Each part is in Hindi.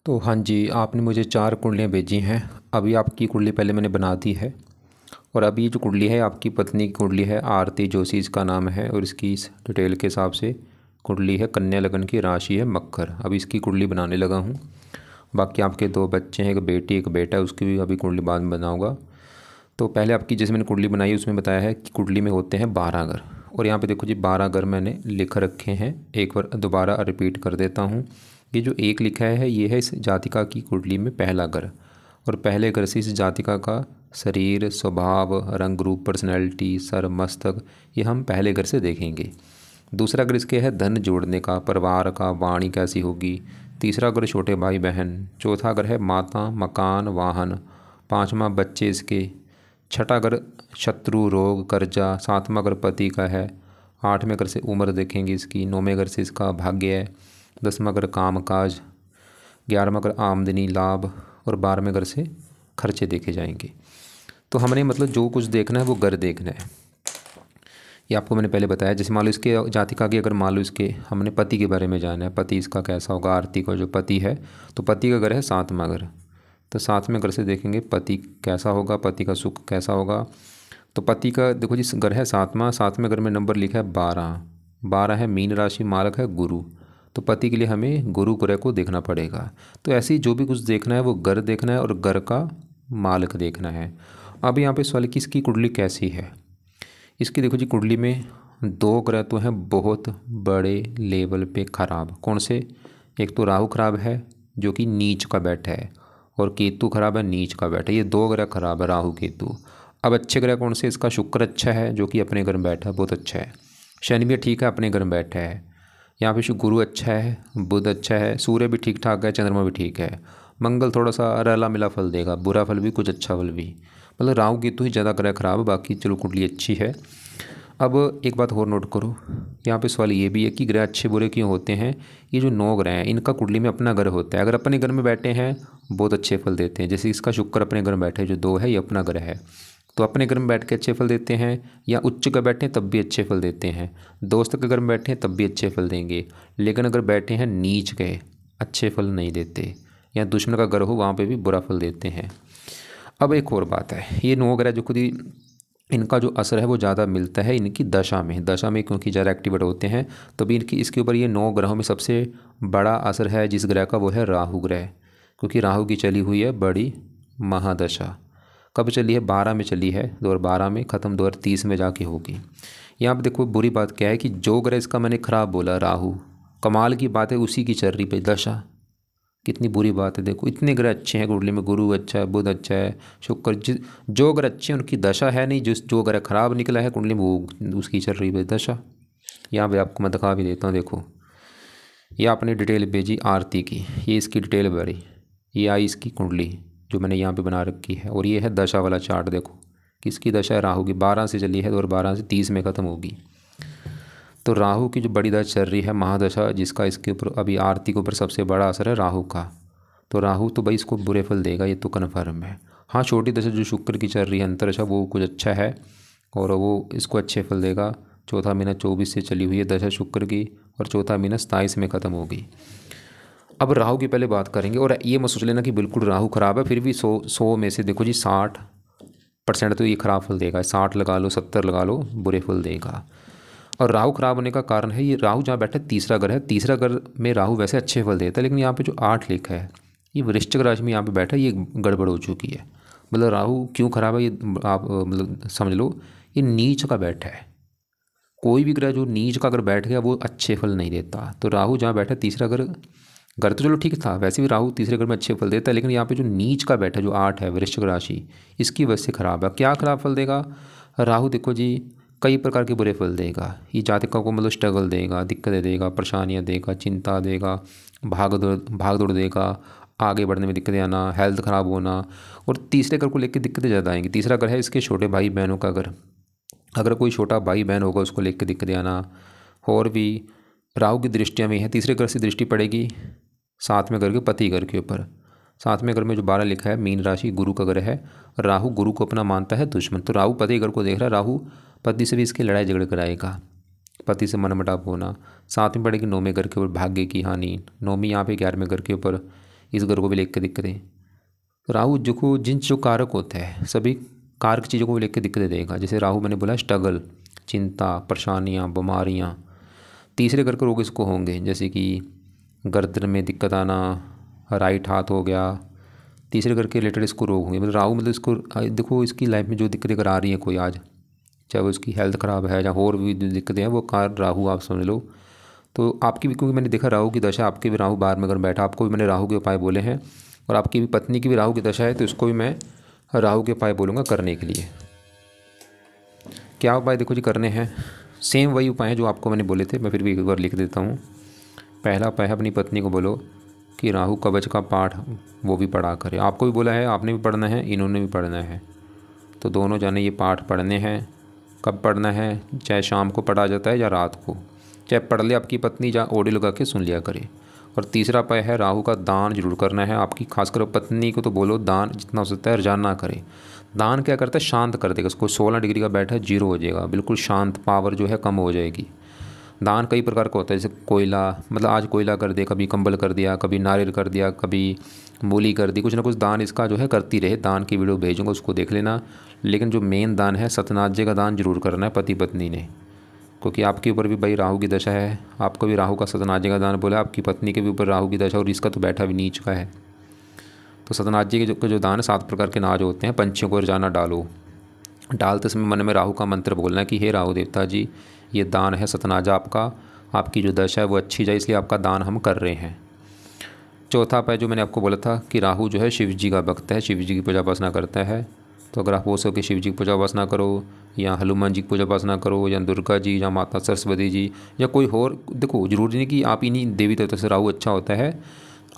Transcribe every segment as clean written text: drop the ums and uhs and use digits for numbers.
तो हाँ जी, आपने मुझे 4 कुंडलियाँ भेजी हैं। अभी आपकी कुंडली पहले मैंने बना दी है। और अभी जो कुंडली है आपकी पत्नी की कुंडली है, आरती जोशी इसका नाम है। और इसकी इस डिटेल के हिसाब से कुंडली है कन्या लगन की, राशि है मकर। अभी इसकी कुंडली बनाने लगा हूँ। बाकी आपके 2 बच्चे हैं, एक बेटी एक बेटा है, उसकी भी अभी कुंडली बाद में बनाऊँगा। तो पहले आपकी जैसे मैंने कुंडली बनाई उसमें बताया है कि कुंडली में होते हैं 12 घर। और यहाँ पे देखो जी 12 घर मैंने लिख रखे हैं। एक बार दोबारा रिपीट कर देता हूँ। ये जो एक लिखा है ये है इस जातिका की कुंडली में पहला घर। और पहले घर से इस जातिका का शरीर, स्वभाव, रंग रूप, पर्सनैलिटी, सर, मस्तक, ये हम पहले घर से देखेंगे। दूसरा घर इसके है धन जोड़ने का, परिवार का, वाणी कैसी होगी। तीसरा घर छोटे भाई बहन। चौथा घर है माता, मकान, वाहन। पाँचवा बच्चे इसके। छठा घर शत्रु, रोग, कर्जा। सातवां घर पति का है। आठवें घर से उम्र देखेंगे इसकी। नौवें घर से इसका भाग्य है। 10वां घर काम काज। 11वां घर आमदनी, लाभ। और 12वें घर से खर्चे देखे जाएंगे। तो हमने मतलब जो कुछ देखना है वो घर देखना है। ये आपको मैंने पहले बताया। जैसे मान लो इसके जातिका की, अगर मान लो इसके हमने पति के बारे में जाना है, पति इसका कैसा होगा, आरती का जो पति है, तो पति का घर है 7वां घर। तो 7वें घर से देखेंगे पति कैसा होगा, पति का सुख कैसा होगा। तो पति का देखो जी घर है 7वां। 7वें घर में नंबर लिखा है 12। 12 है मीन राशि, मालक है गुरु। तो पति के लिए हमें गुरु ग्रह को देखना पड़ेगा। तो ऐसे ही जो भी कुछ देखना है वो घर देखना है और घर का मालक देखना है। अब यहाँ पे सवाल कि इसकी कुंडली कैसी है। इसकी देखो जी कुंडली में 2 ग्रह तो हैं बहुत बड़े लेवल पे खराब। कौन से? एक तो राहु खराब है जो कि नीच का बैठा है, और केतु खराब है नीच का बैठा है। ये 2 ग्रह खराब है, राहु केतु। अब अच्छे ग्रह कौन से? इसका शुक्र अच्छा है जो कि अपने घर में बैठा है, बहुत अच्छा है। शनि भी ठीक है, अपने घर में बैठा है। यहाँ पे गुरु अच्छा है, बुध अच्छा है, सूर्य भी ठीक ठाक है, चंद्रमा भी ठीक है। मंगल थोड़ा सा रला मिला फल देगा, बुरा फल भी कुछ अच्छा फल भी। मतलब राहु केतु ही ज़्यादा ग्रह खराब है, बाकी चलो कुंडली अच्छी है। अब एक बात और नोट करो, यहाँ पे सवाल ये भी है कि ग्रह अच्छे बुरे क्यों होते हैं। ये जो 9 ग्रह हैं इनका कुंडली में अपना घर होता है। अगर अपने घर में बैठे हैं बहुत अच्छे फल देते हैं। जैसे इसका शुक्र अपने घर में बैठे, जो 2 है ये अपना ग्रह है, तो अपने घर में बैठ के अच्छे फल देते हैं। या उच्च का बैठे तब भी अच्छे फल देते हैं। दोस्त के घर में बैठे हैं तब भी अच्छे फल देंगे। लेकिन अगर बैठे हैं नीच के, अच्छे फल नहीं देते। या दुश्मन का घर हो वहाँ पे भी बुरा फल देते हैं। अब एक और बात है, ये 9 ग्रह जो खुद ही इनका जो असर है वो ज़्यादा मिलता है इनकी दशा में। दशा में क्योंकि ज़्यादा एक्टिवेट होते हैं, तो भी इनकी इसके ऊपर ये 9 ग्रहों में सबसे बड़ा असर है जिस ग्रह का, वो है राहु ग्रह। क्योंकि राहु की चली हुई है बड़ी महादशा। कब चली है? 12 में चली है, 2012 में, ख़त्म 2030 में जाके होगी। यहाँ पर देखो बुरी बात क्या है कि जो ग्रह इसका मैंने ख़राब बोला राहु, कमाल की बात है उसी की चल रही पे दशा। कितनी बुरी बात है। देखो इतने ग्रह अच्छे हैं कुंडली में, गुरु अच्छा है, बुध अच्छा है, शुक्र, जो ग्रह अच्छे हैं उनकी दशा है नहीं। जो ग्रह खराब निकला है कुंडली में वो उसकी चल रही है दशा। यहाँ पे आपको मैं दिखा भी देता हूँ। देखो ये आपने डिटेल भेजी आरती की, ये इसकी डिटेल भरी, ये आई इसकी कुंडली जो मैंने यहाँ पे बना रखी है। और ये है दशा वाला चार्ट। देखो किसकी दशा है? राहु की। 12 से चली है और 12 से 30 में ख़त्म होगी। तो राहु की जो बड़ी दशा चल रही है महादशा, जिसका इसके ऊपर अभी आरती के ऊपर सबसे बड़ा असर है राहु का। तो राहु तो भाई इसको बुरे फल देगा, ये तो कन्फर्म है। हाँ छोटी दशा जो शुक्र की चल रही है अंतरदशा, वो कुछ अच्छा है और वो इसको अच्छे फल देगा। चौथा महीना 24 से चली हुई है दशा शुक्र की, और चौथा महीना 27 में ख़त्म होगी। अब राहु की पहले बात करेंगे। और ये मत सोच लेना कि बिल्कुल राहु ख़राब है, फिर भी 100 में से देखो जी 60% तो ये ख़राब फल देगा। 60 लगा लो, 70 लगा लो, बुरे फल देगा। और राहु खराब होने का कारण है ये राहु जहाँ बैठा है तीसरा घर है। तीसरा घर में राहु वैसे अच्छे फल देता है, लेकिन यहाँ पे जो 8 लिखा है ये वृश्चिक राशि में यहाँ पे बैठा है, ये गड़बड़ हो चुकी है। मतलब राहु क्यों खराब है ये आप मतलब समझ लो, ये नीच का बैठा है। कोई भी ग्रह जो नीच का अगर बैठ गया वो अच्छे फल नहीं देता। तो राहु जहाँ बैठा है तीसरा घर, घर तो चलो ठीक था, वैसे भी राहु तीसरे घर में अच्छे फल देता है, लेकिन यहाँ पे जो नीच का बैठा है जो 8 है वृश्चिक राशि, इसकी वजह से खराब है। क्या खराब फल देगा राहु? देखो जी कई प्रकार के बुरे फल देगा। ये जातकों को मतलब स्ट्रगल देगा, दिक्कतें देगा, परेशानियाँ देगा, चिंता देगा, भाग दौड़ देगा, आगे बढ़ने में दिक्कतें आना, हेल्थ ख़राब होना। और तीसरे घर को लेकर दिक्कतें ज़्यादा आएंगी। तीसरा घर है इसके छोटे भाई बहनों का घर। अगर कोई छोटा भाई बहन होगा उसको लेकर दिक्कतें आना। और भी राहु की दृष्टियाँ में है, तीसरे घर से दृष्टि पड़ेगी 7वें घर के पति घर के ऊपर। 7वें घर में जो 12 लिखा है मीन राशि गुरु का घर है। राहु गुरु को अपना मानता है दुश्मन। तो राहु पति घर को देख रहा है, राहु पति से भी इसकी लड़ाई झगड़ कराएगा, पति से मनमुटाव होना। 7 में पड़ेगी 9वें घर के ऊपर भाग्य की हानि। 9वीं यहाँ पे 11वें घर के ऊपर इस घर को भी लेकर दिक्कतें। तो राहु जो कारक होता है सभी कारक चीज़ों को लेकर दिक्कतें देगा। जैसे राहु मैंने बोला स्ट्रगल, चिंता, परेशानियाँ, बीमारियाँ। तीसरे घर के रोग इसको होंगे, जैसे कि गर्दन में दिक्कत आना, राइट हाथ हो गया। तीसरे घर के रिलेटेड इसको रोग होंगे। मतलब राहु मतलब इसको देखो इसकी लाइफ में जो दिक्कतें करा रही हैं कोई आज, चाहे वो उसकी हेल्थ ख़राब है या और भी दिक्कतें हैं, वो कार राहु आप समझ लो। तो आपकी भी, क्योंकि मैंने देखा राहु की दशा, आपके भी राहु बाहर में अगर बैठा, आपको भी मैंने राहु के उपाय बोले हैं, और आपकी भी पत्नी की भी राहु की दशा है, तो इसको भी मैं राहु के उपाय बोलूँगा करने के लिए। क्या उपाय देखो जी करने हैं, सेम वही उपाय हैं जो आपको मैंने बोले थे, मैं फिर भी एक बार लिख देता हूँ। पहला उपाय है अपनी पत्नी को बोलो कि राहु कवच का पाठ वो भी पढ़ा करे। आपको भी बोला है, आपने भी पढ़ना है, इन्होंने भी पढ़ना है, तो दोनों जाने ये पाठ पढ़ने हैं। कब पढ़ना है, चाहे शाम को पढ़ा जाता है या रात को, चाहे पढ़ ले आपकी पत्नी या ऑडियो लगा के सुन लिया करे। और तीसरा उपाय है राहु का दान जरूर करना है। आपकी खासकर पत्नी को तो बोलो दान जितना हो सकता है रोजाना ना करे। दान क्या करता है, शांत कर देगा उसको। 16 डिग्री का बैठा है, 0 हो जाएगा, बिल्कुल शांत, पावर जो है कम हो जाएगी। दान कई प्रकार का होता है, जैसे कोयला, मतलब आज कोयला कर दिया, कभी कंबल कर दिया, कभी नारियल कर दिया, कभी मूली कर दी, कुछ ना कुछ दान इसका जो है करती रहे। दान की वीडियो भेजूंगा, उसको देख लेना। लेकिन जो मेन दान है सत्यनारायण का दान जरूर करना है पति पत्नी ने, क्योंकि आपके ऊपर भी भाई राहु की दशा है। आपको भी राहु का सत्यनारायण का दान बोला, आपकी पत्नी के भी ऊपर राहु की दशा, और इसका तो बैठा भी नीच का है। तो सत्यनारायण के जो दान है 7 प्रकार के नाज होते हैं, पंछियों को रोजाना डालो। डालते समय मन में राहु का मंत्र बोलना है कि हे राहु देवता जी, ये दान है सत्यनारायण आपका, आपकी जो दशा है वो अच्छी जाए, इसलिए आपका दान हम कर रहे हैं। चौथा उपाय जो मैंने आपको बोला था कि राहु जो है शिव जी का भक्त है, शिव जी की पूजा उपासना करता है। तो अगर आप हो सके शिव जी की पूजा उपासना करो, या हनुमान जी की पूजा उपासना करो, या दुर्गा जी, या माता सरस्वती जी, या कोई और। देखो जरूरी नहीं कि आप इन्हीं देवी देवता से राहु अच्छा होता है।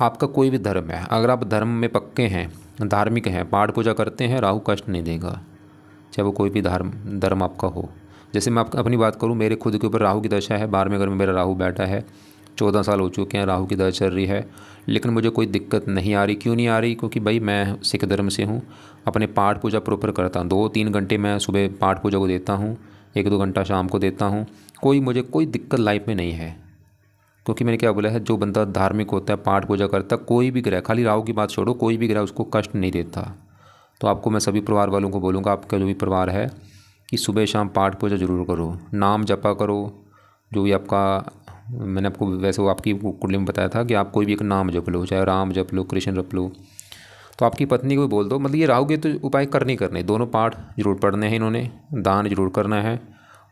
आपका कोई भी धर्म है, अगर आप धर्म में पक्के हैं, धार्मिक हैं, पाठ पूजा करते हैं, राहु कष्ट नहीं देगा, चाहे वो कोई भी धर्म आपका हो। जैसे मैं अपनी बात करूं, मेरे खुद के ऊपर राहु की दशा है, 12वें घर में मेरा राहु बैठा है, 14 साल हो चुके हैं राहु की दशा चल रही है, लेकिन मुझे कोई दिक्कत नहीं आ रही। क्यों नहीं आ रही, क्योंकि भाई मैं सिख धर्म से हूँ, अपने पाठ पूजा प्रॉपर करता हूँ। 2-3 घंटे मैं सुबह पाठ पूजा को देता हूँ, 1-2 घंटा शाम को देता हूँ। मुझे कोई दिक्कत लाइफ में नहीं है, क्योंकि मैंने क्या बोला है, जो बंदा धार्मिक होता है, पाठ पूजा करता है, कोई भी ग्रह, खाली राहु की बात छोड़ो, कोई भी ग्रह उसको कष्ट नहीं देता। तो आपको मैं सभी परिवार वालों को बोलूँगा, आपका जो भी परिवार है, कि सुबह शाम पाठ पूजा जरूर करो, नाम जपा करो। जो भी आपका, मैंने आपको वैसे वो आपकी कुंडली में बताया था कि आप कोई भी एक नाम जप लो, चाहे राम जप लो, कृष्ण जप लो। तो आपकी पत्नी को भी बोल दो, मतलब ये राहु के तो उपाय करने ही करने, दोनों पाठ जरूर पढ़ने हैं इन्होंने, दान जरूर करना है।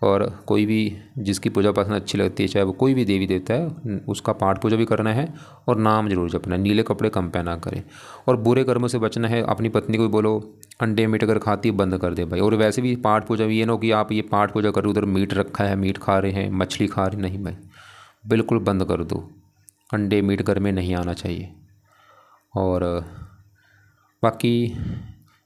और कोई भी जिसकी पूजा उपासना अच्छी लगती है, चाहे वो कोई भी देवी देवता है, उसका पाठ पूजा भी करना है, और नाम जरूर जपना है। नीले कपड़े कम पहना करें, और बुरे कर्मों से बचना है। अपनी पत्नी को भी बोलो अंडे मीट अगर खाती है बंद कर दे भाई। और वैसे भी पाठ पूजा भी ये ना हो कि आप ये पाठ पूजा कर रहे हो, उधर मीट रखा है, मीट खा रहे हैं, मछली खा रहे, नहीं भाई, बिल्कुल बंद कर दो। अंडे मीट घर में नहीं आना चाहिए। और बाकी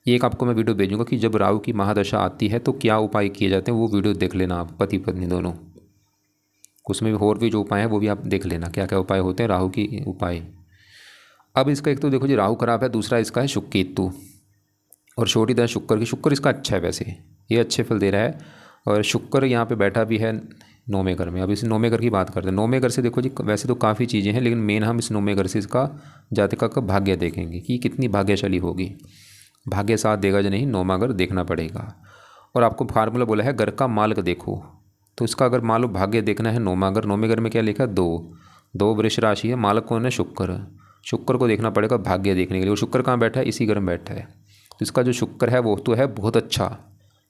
एक आपको मैं वीडियो भेजूंगा कि जब राहु की महादशा आती है तो क्या उपाय किए जाते हैं, वो वीडियो देख लेना आप, पति पत्नी दोनों। उसमें भी और भी जो उपाय हैं वो भी आप देख लेना, क्या क्या उपाय होते हैं राहु की उपाय। अब इसका एक तो देखो जी राहु खराब है, दूसरा इसका है शुक्र केतु, और छोटी दशा शुक्र की। शुक्र इसका अच्छा है, वैसे ये अच्छे फल दे रहा है। और शुक्र यहाँ पे बैठा भी है 9वें घर में। अब इस 9वें घर की बात करते हैं। 9वें घर से देखो जी वैसे तो काफ़ी चीज़ें हैं, लेकिन मेन हम इस 9वें घर से इसका जातिका का भाग्य देखेंगे कि कितनी भाग्यशाली होगी। भाग्य साथ देगा या नहीं, 9वां घर देखना पड़ेगा। और आपको फार्मूला बोला है घर का मालक देखो, तो इसका अगर मान लो भाग्य देखना है 9वां घर। 9वें घर में क्या लिखा है, 2 वृष राशि है, मालक कौन है, शुक्र। शुक्र को देखना पड़ेगा भाग्य देखने के लिए। वो शुक्र कहाँ बैठा है, इसी घर में बैठा है। तो इसका जो शुक्र है वो तो है बहुत अच्छा,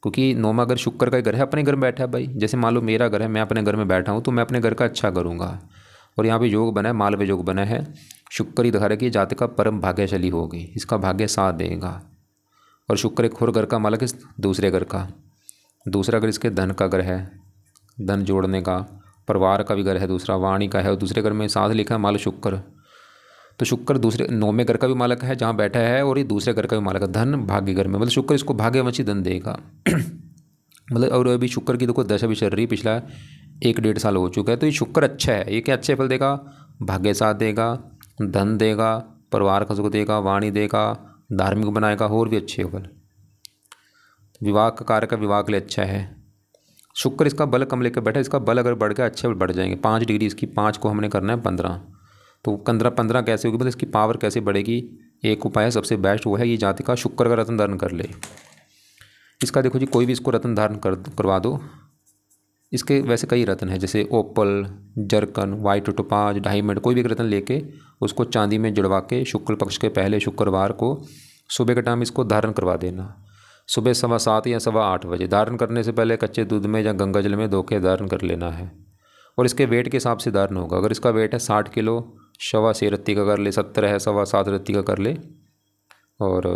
क्योंकि 9वां घर शुक्र का घर है, अपने घर में बैठा है भाई। जैसे मान लो मेरा घर है, मैं अपने घर में बैठा हूँ, तो मैं अपने घर का अच्छा करूँगा। और यहाँ पे योग बना है, मालव्य योग बना है, शुक्र ही दिखा रहा है कि जाति का परम भाग्यशाली होगी, इसका भाग्य साथ देगा। और शुक्र एक और घर का मालक है, दूसरे घर का। दूसरा घर इसके धन का घर है, धन जोड़ने का। परिवार का भी घर है दूसरा, वाणी का है, और दूसरे घर में साथ लिखा है मालक शुक्र। तो शुक्र दूसरे 9वें घर का भी मालक है जहाँ बैठा है, और ये दूसरे घर का भी मालक है, धन भाग्य घर में। मतलब शुक्र इसको भाग्यवंशी धन देगा। मतलब और अभी शुक्र की देखो दशा भी चल रही, पिछला 1-1.5 साल हो चुका है। तो ये शुक्र अच्छा है, ये क्या अच्छे फल देगा, भाग्य साथ देगा, धन देगा, परिवार का सुख देगा, वाणी देगा, धार्मिक बनाएगा, और भी अच्छे फल। विवाह का कार्य का विवाह के लिए अच्छा है। शुक्र इसका बल कम लेकर बैठा है, इसका बल अगर बढ़ गया अच्छे बढ़ जाएंगे। 5 डिग्री इसकी, 5 को हमने करना है 15। तो 15 कैसे होगी, मतलब इसकी पावर कैसे बढ़ेगी। एक उपाय है सबसे बेस्ट, वो है ये जातिका शुक्र का रत्न धारण कर ले। इसका देखो जी, कोई भी इसको रत्न धारण करवा दो। इसके वैसे कई रत्न हैं, जैसे ओपल, जरकन, वाइट टोपाज, डायमंड, कोई भी एक रत्न लेके उसको चांदी में जुड़वा के शुक्ल पक्ष के पहले शुक्रवार को सुबह के टाइम इसको धारण करवा देना। सुबह 7:15 या 8:15 बजे। धारण करने से पहले कच्चे दूध में या गंगा जल में धो के धारण कर लेना है। और इसके वेट के हिसाब से धारण होगा। अगर इसका वेट है 60 किलो, 6.25 रत्ती का कर ले, 70 है 7.25 रत्ती का कर ले। और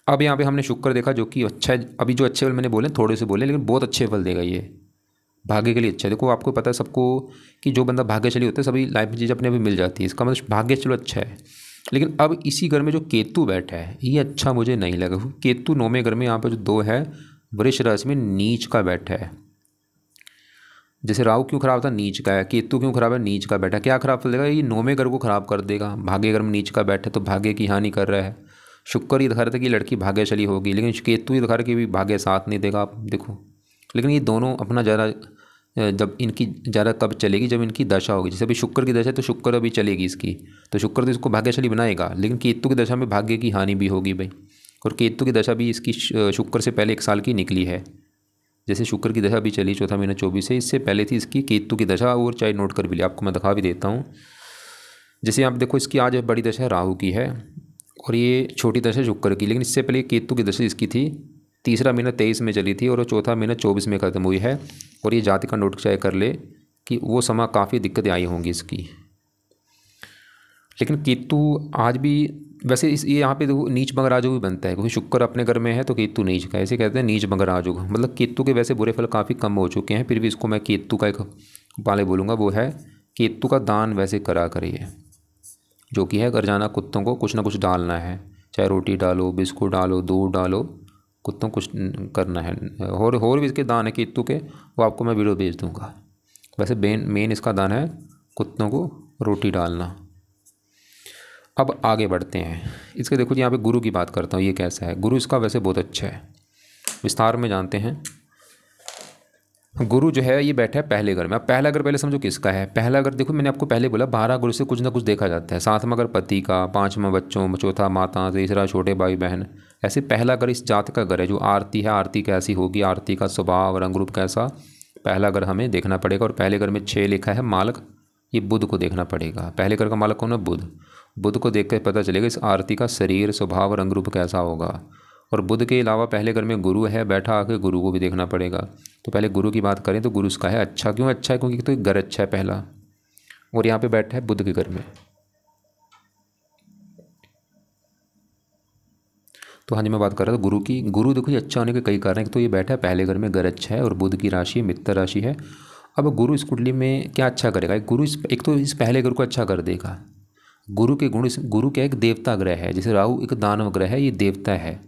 अब यहाँ पे हमने शुक्र देखा जो कि अच्छा है। अभी जो अच्छे फल मैंने बोले थोड़े से बोले, लेकिन बहुत अच्छे फल देगा ये, भाग्य के लिए अच्छा है। देखो आपको पता है सबको कि जो बंदा भाग्यशाली होता है सभी लाइफ में चीज़ अपने आप मिल जाती है, इसका मतलब भाग्य चलो अच्छा है। लेकिन अब इसी घर में जो केतु बैठा है ये अच्छा मुझे नहीं लगा। केतु 9वें घर में यहाँ पे जो 2 है वृष राशि में नीच का बैठा है। जैसे राहु क्यों खराब था, नीच का है। केतु क्यों खराब है, नीच का बैठा। क्या खराब कर देगा ये, 9वें घर को खराब कर देगा। भाग्य घर में नीच का बैठा है तो भाग्य की हानि कर रहा है। शुक्र ये दिखा रहा था कि लड़की भाग्यशाली होगी, लेकिन केतु ये दिखा रहा है कि भी भाग्य साथ नहीं देगा। आप देखो, लेकिन ये दोनों अपना ज़्यादा, जब इनकी ज़्यादा कब चलेगी, जब इनकी दशा होगी। जैसे अभी शुक्र की दशा है तो शुक्र अभी चलेगी इसकी, तो शुक्र तो इसको भाग्यशाली बनाएगा, लेकिन केतु की दशा में भाग्य की हानि भी होगी भाई। और केतु की दशा भी इसकी शुक्र से पहले 1 साल की निकली है। जैसे शुक्र की दशा भी चली 4था महीना 24 से, इससे पहले थी इसकी केतु की दशा। और चाहे नोट कर भी लिया, आपको मैं दिखा भी देता हूँ। जैसे आप देखो इसकी आज बड़ी दशा राहु की है और ये छोटी दशा शुक्र की, लेकिन इससे पहले केतु की दशा इसकी थी। 3रा महीना 23 में चली थी और 4था महीना 24 में ख़त्म हुई है। और ये जाति का नोट चाहे कर ले कि वो समय काफ़ी दिक्कतें आई होंगी इसकी। लेकिन केतु आज भी वैसे इस ये यहाँ पे देखो नीच बंगराजोग भी बनता है, क्योंकि शुक्र अपने घर में है तो केतु नीच का, ऐसे कहते हैं नीच बंगराजोग। मतलब केतु के वैसे बुरे फल काफ़ी कम हो चुके हैं, फिर भी इसको मैं केतु का एक उपाय बोलूँगा, वो है केतु का दान वैसे करा करिए। जो कि है घर जाना, कुत्तों को कुछ ना कुछ डालना है, चाहे रोटी डालो, बिस्कुट डालो, दूध डालो, कुत्तों को कुछ करना है। और भी इसके दान है केतु के, वो आपको मैं वीडियो भेज दूँगा। वैसे मेन इसका दान है कुत्तों को रोटी डालना। अब आगे बढ़ते हैं। इसके देखो जी, यहाँ पे गुरु की बात करता हूँ, ये कैसा है। गुरु इसका वैसे बहुत अच्छा है, विस्तार में जानते हैं। गुरु जो है ये बैठा है पहले घर में। अब पहला घर पहले समझो किसका है। पहला घर देखो मैंने आपको पहले बोला 12 गुरु से कुछ ना कुछ देखा जाता है। 7वां घर पति का, 5वां बच्चों, 4था माता, 3रा छोटे भाई बहन। ऐसे पहला घर इस जात का घर है। जो आरती है, आरती कैसी होगी, आरती का स्वभाव रंग रूप कैसा, पहला घर हमें देखना पड़ेगा। और पहले घर में 6 लिखा है मालक, ये बुध को देखना पड़ेगा। पहले घर का मालक कौन है, बुध। बुध को देख कर पता चलेगा इस आरती का शरीर स्वभाव रंग रूप कैसा होगा। और बुध के अलावा पहले घर में गुरु है बैठा, आके गुरु को भी देखना पड़ेगा। तो पहले गुरु की बात करें तो गुरु उसका है अच्छा। क्यों अच्छा है, क्योंकि तो घर अच्छा है पहला, और यहाँ पे बैठा है बुध के घर में। तो हाँ जी, मैं बात कर रहा था गुरु की। गुरु देखो ये अच्छा होने के कई कारण है। तो ये बैठा है पहले घर में, घर अच्छा है और बुध की राशि मित्र राशि है। अब गुरु इस कुंडली में क्या अच्छा करेगा, गुरु एक तो इस पहले घर को अच्छा कर देगा। गुरु के गुण, गुरु क्या एक देवता ग्रह है। जैसे राहु एक दानव ग्रह है, ये देवता है।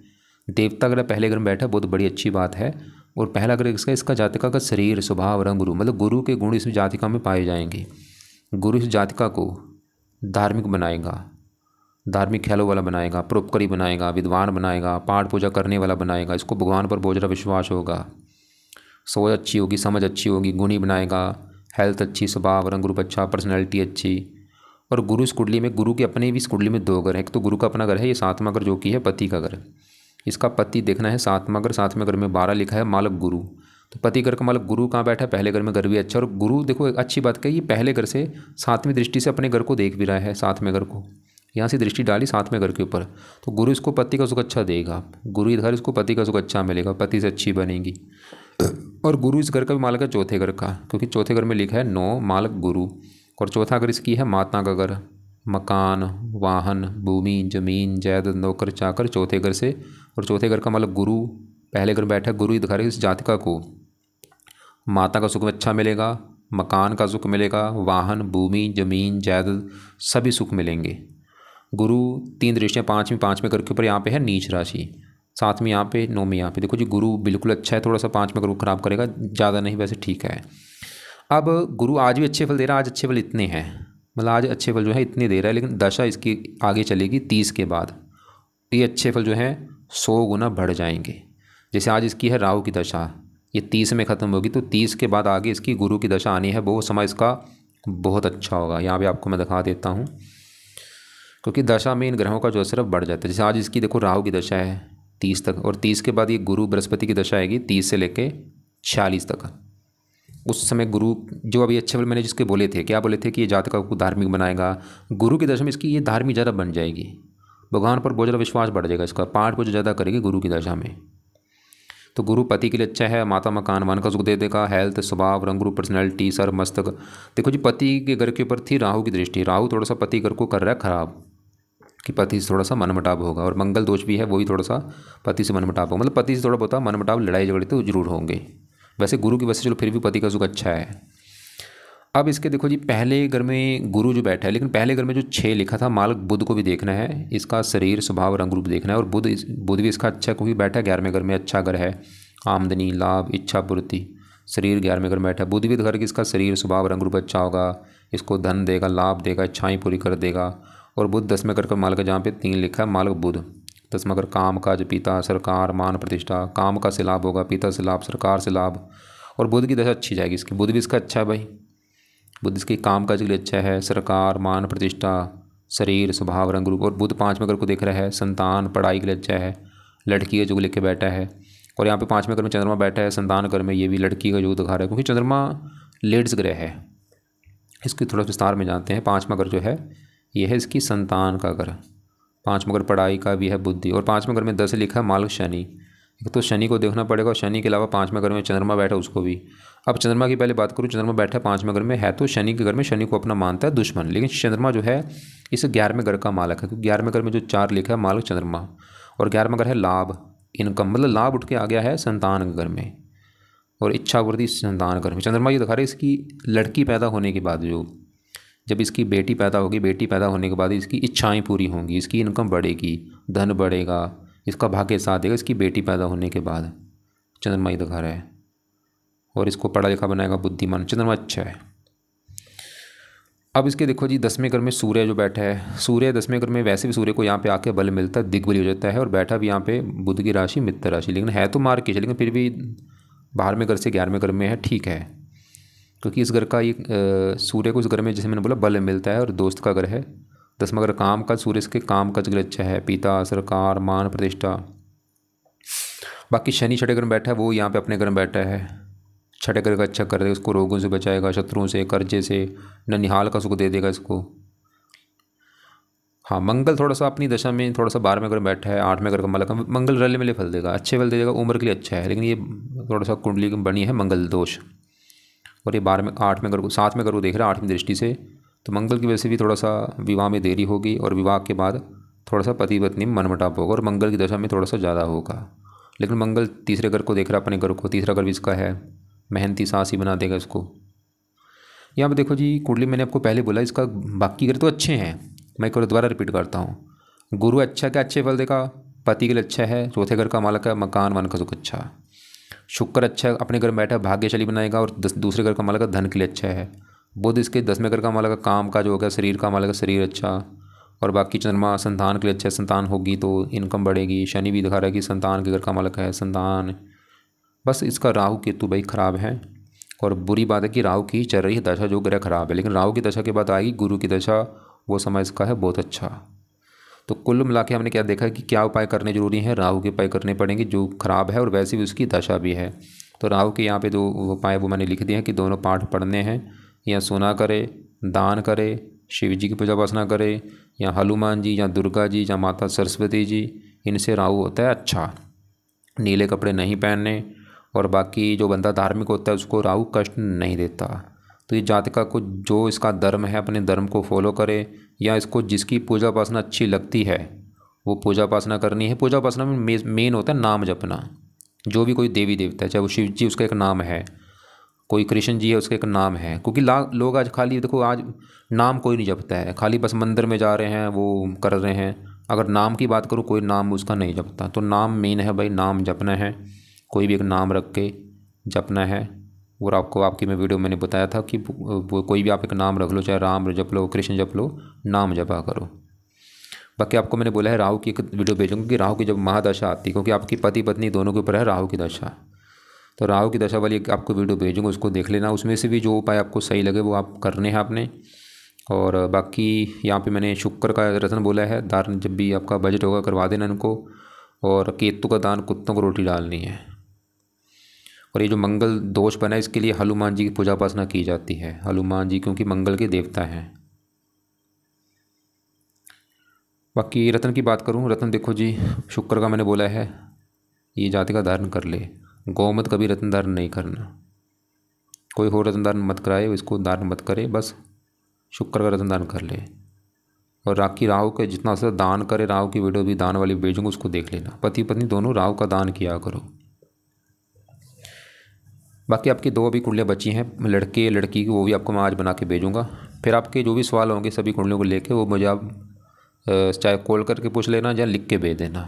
देवता ग्रह पहले घर में बैठा, बहुत बड़ी अच्छी बात है। और पहला ग्रह इसका जातिका का शरीर स्वभाव रंग रूप, मतलब गुरु के गुण इस जातिका में पाए जाएंगे। गुरु इस जातिका को धार्मिक बनाएगा, धार्मिक ख्यालों वाला बनाएगा, परोपकारी बनाएगा, विद्वान बनाएगा, पाठ पूजा करने वाला बनाएगा। इसको भगवान पर बहुत ज़्यादा विश्वास होगा, सोच अच्छी होगी, समझ अच्छी होगी, गुणी बनाएगा, हेल्थ अच्छी, स्वभाव रंग रूप अच्छा, पर्सनैलिटी अच्छी। और गुरु इस कुंडली में, गुरु के अपने भी इस कुंडली में 2 घर है। एक तो गुरु का अपना घर है, ये 7वां घर जो कि है पति का घर। इसका पति देखना है 7वां घर। 7वें घर में 12 लिखा है मालक गुरु। तो पति घर का मालक गुरु कहाँ बैठा है, पहले घर में, घर भी अच्छा। और गुरु देखो एक अच्छी बात कही, ये पहले घर से 7वीं दृष्टि से अपने घर को देख भी रहा है। 7वें घर को यहाँ से दृष्टि डाली 7वें घर के ऊपर, तो गुरु इसको पति का सुख अच्छा देगा। गुरु इधर इसको पति का सुख अच्छा मिलेगा, पति से अच्छी बनेगी। और गुरु इस घर का भी मालक है 4थे घर का, क्योंकि 4थे घर में लिखा है 9 मालक गुरु। और 4था घर इसकी है माता का घर, मकान, वाहन, भूमि, जमीन, जायदाद, नौकर चाकर 4थे घर से। और 4थे घर का मालक गुरु पहले घर बैठा है। गुरु दिखा रहे इस जातिका को माता का सुख अच्छा मिलेगा, मकान का सुख मिलेगा, वाहन, भूमि, जमीन, जायदाद सभी सुख मिलेंगे। गुरु 3 दृष्टियाँ, 5वें घर के ऊपर यहाँ पे है नीच राशि, 7वीं यहाँ पे, 9वीं यहाँ पे। देखो जी गुरु बिल्कुल अच्छा है, थोड़ा सा 5वें घर को खराब करेगा, ज़्यादा नहीं, वैसे ठीक है। अब गुरु आज भी अच्छे फल दे रहा है। आज अच्छे फल इतने हैं, मतलब आज अच्छे फल जो है इतने दे रहा है, लेकिन दशा इसकी आगे चलेगी 30 के बाद। ये अच्छे फल जो है 100 गुना बढ़ जाएंगे। जैसे आज इसकी है राहु की दशा, ये 30 में ख़त्म होगी, तो 30 के बाद आगे इसकी गुरु की दशा आनी है। वो समय इसका बहुत अच्छा होगा। यहाँ पे आपको मैं दिखा देता हूँ, क्योंकि दशा में इन ग्रहों का जो असर है बढ़ जाता है। जैसे आज इसकी देखो राहु की दशा है 30 तक, और 30 के बाद ये गुरु बृहस्पति की दशा आएगी 30 से लेके 46 तक। उस समय गुरु जो अभी अच्छे वाले मैंने जिसके बोले थे, क्या बोले थे कि ये जातक को धार्मिक बनाएगा, गुरु की दशा में इसकी ये धार्मिक ज़्यादा बन जाएगी, भगवान पर बहुत ज़्यादा विश्वास बढ़ जाएगा, इसका पाठ को ज़्यादा करेगी गुरु की दशा में। तो गुरु पति के लिए अच्छा है, माता मकान वन का सुख दे देगा, हेल्थ, स्वभाव, रंग रूप, पर्सनैलिटी, सर, मस्तक। देखो जी, पति के घर के ऊपर थी राहु की दृष्टि, राहु थोड़ा सा पति घर को कर रहा है खराब, कि पति से थोड़ा सा मनमुटाव होगा, और मंगल दोष भी है, वो भी थोड़ा सा पति से मनमुटाव होगा, मतलब पति से थोड़ा बहुत मनमुटाव, लड़ाई झगड़े तो जरूर होंगे। वैसे गुरु की वजह से चलो फिर भी पति का सुख अच्छा है। अब इसके देखो जी, पहले घर में गुरु जो बैठा है, लेकिन पहले घर में जो 6 लिखा था, मालक बुध को भी देखना है, इसका शरीर, स्वभाव, रंग रूप देखना है, और बुध भी इसका अच्छा क्योंकि बैठा है 11वें घर में, अच्छा घर है, आमदनी, लाभ, इच्छा पूर्ति, शरीर 11वें घर में बैठा है। बुध भी घर की इसका शरीर, स्वभाव, रंग रूप अच्छा होगा, इसको धन देगा, लाभ देगा, इच्छाएं पूरी कर देगा। और बुध 10वें घर का मालक है, जहाँ पे 3 लिखा है, मालक बुध 10वां घर, काम काज, पिता, सरकार, मान प्रतिष्ठा, काम का से लाभ होगा, पिता से लाभ, सरकार से लाभ, और बुध की दशा अच्छी जाएगी इसकी। बुध भी इसका अच्छा है भाई, बुध इसके काम काज के लिए अच्छा है, सरकार, मान प्रतिष्ठा, शरीर, स्वभाव, रंग रूप। और बुध 5वें घर को देख रहा है, संतान, पढ़ाई के लिए अच्छा है, लड़की का जो लेके बैठा है। और यहाँ पे 5वें घर में चंद्रमा बैठा है संतान घर में, ये भी लड़की का जो दिखा रहा है, क्योंकि चंद्रमा लेड्स ग्रह है। इसकी थोड़ा विस्तार में जानते हैं। 5वां घर जो है ये है इसकी संतान का घर, 5वां घर पढ़ाई का भी है, बुद्धि। और 5वें घर में 10 लिखा है मालक शनि, तो शनि को देखना पड़ेगा, और शनि के अलावा 5वें घर में चंद्रमा बैठा उसको भी। अब चंद्रमा की पहले बात करूँ, चंद्रमा बैठा है 5वें घर में, है तो शनि के घर में, शनि को अपना मानता है दुश्मन, लेकिन चंद्रमा जो है इस 11वें घर का मालक है, क्योंकि 11वें घर में जो 4 लिखा है मालक चंद्रमा, और 11वां घर है लाभ, इनकम, मतलब लाभ उठ के आ गया है संतान के घर में, और इच्छापूर्ति संतान घर में। चंद्रमा ये दिखा रहे इसकी लड़की पैदा होने के बाद, जो जब इसकी बेटी पैदा होगी, बेटी पैदा होने के बाद इसकी इच्छाएं पूरी होंगी, इसकी इनकम बढ़ेगी, धन बढ़ेगा, इसका भाग्य साथ देगा इसकी बेटी पैदा होने के बाद, चंद्रमा ही दिखा रहा है। और इसको पढ़ा लिखा बनाएगा, बुद्धिमान, चंद्रमा अच्छा है। अब इसके देखो जी 10वें घर में सूर्य जो बैठा है, सूर्य 10वें घर में, वैसे भी सूर्य को यहाँ पे आके बल मिलता है, दिग्बली हो जाता है, और बैठा भी यहाँ पे बुध की राशि, मित्र राशि, लेकिन है तो मार्किश, लेकिन फिर भी 12वें घर से 11वें घर में है, ठीक है, क्योंकि इस घर का एक सूर्य को इस घर में जैसे मैंने बोला बल मिलता है, और दोस्त का घर है। 10वां घर काम का, सूर्य इसके काम का घर अच्छा है, पिता, सरकार, मान प्रतिष्ठा। बाकी शनि 6ठे घर में बैठा है, वो यहाँ पे अपने घर में बैठा है, 6ठे घर का अच्छा कर देगा, उसको रोगों से बचाएगा, शत्रुओं से, कर्जे से, ननिहाल का सुख दे देगा इसको। हाँ, मंगल थोड़ा सा अपनी दशा में थोड़ा सा 12वें घर में बैठा है, 8वें घर का मालक, मंगल रले मिले फल देगा, अच्छे फल दे देगा, उम्र के लिए अच्छा है, लेकिन ये थोड़ा सा कुंडली बनी है मंगल दोष, और ये 8वें घर को, 7वें घर को देख रहा है 8वीं दृष्टि से, तो मंगल की वजह से भी थोड़ा सा विवाह में देरी होगी, और विवाह के बाद थोड़ा सा पति पत्नी में मनमुटाव होगा, और मंगल की दशा में थोड़ा सा ज़्यादा होगा। लेकिन मंगल 3रे घर को देख रहा है, अपने घर को, 3रा घर भी इसका है, मेहनती सास ही बना देगा इसको। यहाँ पे देखो जी, कुंडली मैंने आपको पहले बोला, इसका बाकी घर तो अच्छे हैं, मैं एक बार दोबारा रिपीट करता हूँ। गुरु अच्छा क्या, अच्छे फल देगा, पति के लिए अच्छा है, 4थे घर का मालक है, मकान वन का सुख अच्छा। शुक्र अच्छा है, अपने घर में बैठा, भाग्यशाली बनाएगा, और दूसरे घर का मालक धन के लिए अच्छा है। बुध इसके 10वें घर का मालक, काम का जो होगा, शरीर का मालक, शरीर अच्छा। और बाकी चंद्रमा संतान के लिए अच्छा है, संतान होगी तो इनकम बढ़ेगी। शनि भी दिखा रहा है कि संतान के घर का मालक है, संतान। बस इसका राहु केतु भाई खराब है, और बुरी बात है कि राहु की चल रही है दशा, जो ग्रह खराब है, लेकिन राहु की दशा के बाद आएगी गुरु की दशा, वो समय इसका है बहुत अच्छा। तो कुल मिला के हमने क्या देखा कि क्या उपाय करने जरूरी हैं, राहु के उपाय करने पड़ेंगे जो खराब है, और वैसे भी उसकी दशा भी है। तो राहु के यहाँ पे जो उपाय वो मैंने लिख दिए हैं कि दोनों पाठ पढ़ने हैं, या सोना करे, दान करे, शिव जी की पूजा उपासना करे, या हनुमान जी, या दुर्गा जी, या माता सरस्वती जी, इनसे राहु होता है अच्छा। नीले कपड़े नहीं पहनने, और बाकी जो बंदा धार्मिक होता है उसको राहु कष्ट नहीं देता। तो ये जातका को जो इसका धर्म है अपने धर्म को फॉलो करे, या इसको जिसकी पूजा उपासना अच्छी लगती है वो पूजा उपासना करनी है। पूजा उपासना में मेन होता है नाम जपना। जो भी कोई देवी देवता है, चाहे वो शिव जी उसका एक नाम है, कोई कृष्ण जी है उसका एक नाम है, क्योंकि लोग आज खाली देखो, आज नाम कोई नहीं जपता है, खाली बस मंदिर में जा रहे हैं वो कर रहे हैं। अगर नाम की बात करूँ, कोई नाम उसका नहीं जपता। तो नाम मेन है भाई, नाम जपना है, कोई भी एक नाम रख के जपना है। और आपको आपकी मैं वीडियो मैंने बताया था कि वो कोई भी आप एक नाम रख लो, चाहे राम जप लो, कृष्ण जप लो, नाम जपा करो। बाकी आपको मैंने बोला है राहु की एक वीडियो भेजूँगा कि राहु की जब महादशा आती है, क्योंकि आपकी पति पत्नी दोनों के ऊपर है राहु की दशा। तो राहु की दशा वाली एक आपको वीडियो भेजूँगा, उसको देख लेना। उसमें से भी जो उपाय आपको सही लगे वो आप करने हैं आपने। और बाकी यहाँ पे मैंने शुक्र का रत्न बोला है, दान जब भी आपका बजट होगा करवा देना इनको। और केतु का दान, कुत्तों को रोटी डालनी है। और ये जो मंगल दोष बना है इसके लिए हनुमान जी की पूजा उपासना की जाती है। हनुमान जी क्योंकि मंगल के देवता हैं। बाकी रत्न की बात करूँ, रत्न देखो जी, शुक्र का मैंने बोला है ये जाति का धारण कर ले। गौमत कभी रत्न धारण नहीं करना, कोई और रत्न धारण मत कराए, इसको धारण मत करे, बस शुक्र का रत्न दान कर ले। और राखी राहु के जितना से दान करे, राहु की वीडियो भी दान वाली भेजूँगा, उसको देख लेना। पति पत्नी दोनों राहु का दान किया करो। बाकी आपकी 2 अभी कुंडलियाँ बची हैं, लड़के लड़की की, वो भी आपको मैं आज बना के भेजूँगा। फिर आपके जो भी सवाल होंगे सभी कुंडलियों को लेके वो मुझे आप चाहे कॉल करके पूछ लेना या लिख के भेज देना।